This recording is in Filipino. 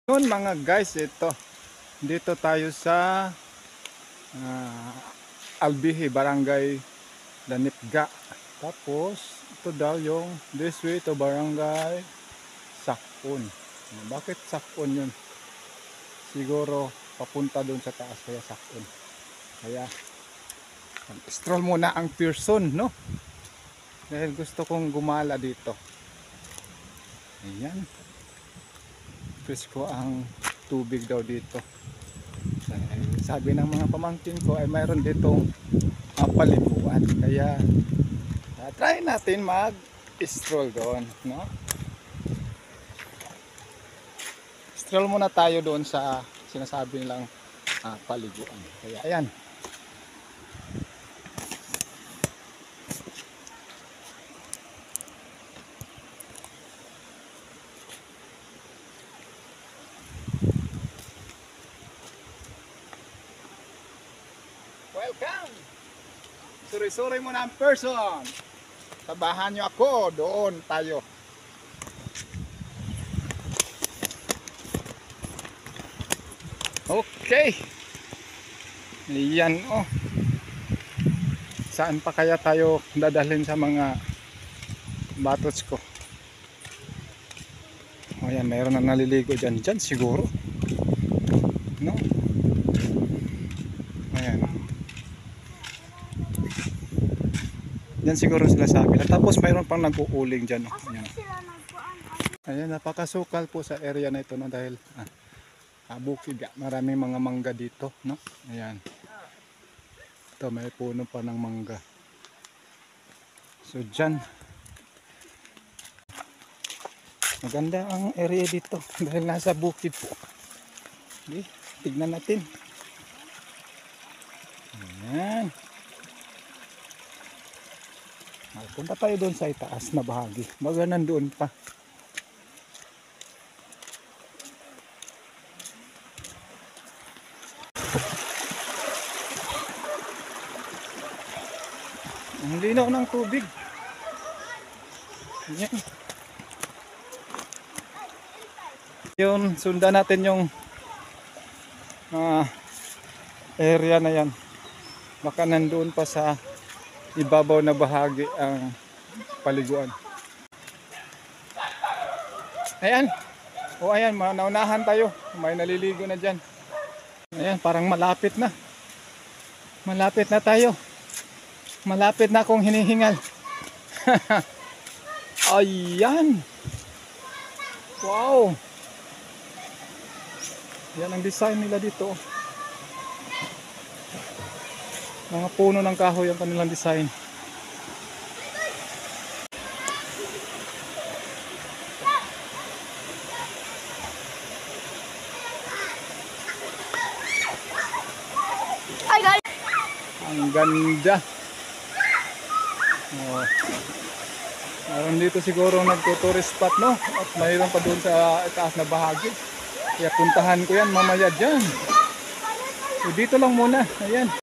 Yun mga guys, ito dito tayo sa Albihi, Barangay Danipga. Tapos ito daw yung this way to Barangay Sakun. Bakit Sakun yun? Siguro papunta doon sa taas, kaya Sakun. Kaya stroll muna ang Pearson, no? Dahil gusto kong gumala dito. Ayan, presko ang tubig daw dito. Sabi ng mga pamangkin ko ay mayroon ditong paliguan, kaya try natin mag stroll doon, no? Stroll muna tayo doon sa sinasabi nilang paliguan. Kaya ayan, welcome! Suri-suri muna ang person. Tabahan nyo ako, doon tayo. Okay. Ayan, oh. Saan pa kaya tayo dadalhin sa mga batots ko? O yan, mayroon na naliligo dyan. Dyan siguro, no? Ayan. Yan siguro sila sa akin. Tapos mayroon pang nag-uuling dyan. Ayan. Ayan, napakasukal po sa area na ito, no? Dahil bukid, maraming mga mangga dito, no? Ayan. Ito, may puno pa ng mangga. So dyan, maganda ang area dito dahil nasa bukid po. Okay, tignan natin. Ayan. Punta tayo doon sa itaas na bahagi. Baga nandoon pa. Ang linaw ng tubig. Ayan. Yun, sundan natin yung area na yan. Baka nandoon pa sa ibabaw na bahagi ang paliguan. Ayan. O ayan, naunahan tayo. May naliligo na dyan. Ayan, parang malapit na. Malapit na tayo. Malapit na akong hinihingal. Ayan. Wow. Yan ang design nila dito. Mga puno ng kahoy ang kanilang design. Hi guys! Ang ganda. Mayroon dito siguro nagtutourist spot, no? At mayroon pa doon sa taas na bahagi. Kaya puntahan ko yan mamaya dyan. So dito lang muna. Ayan.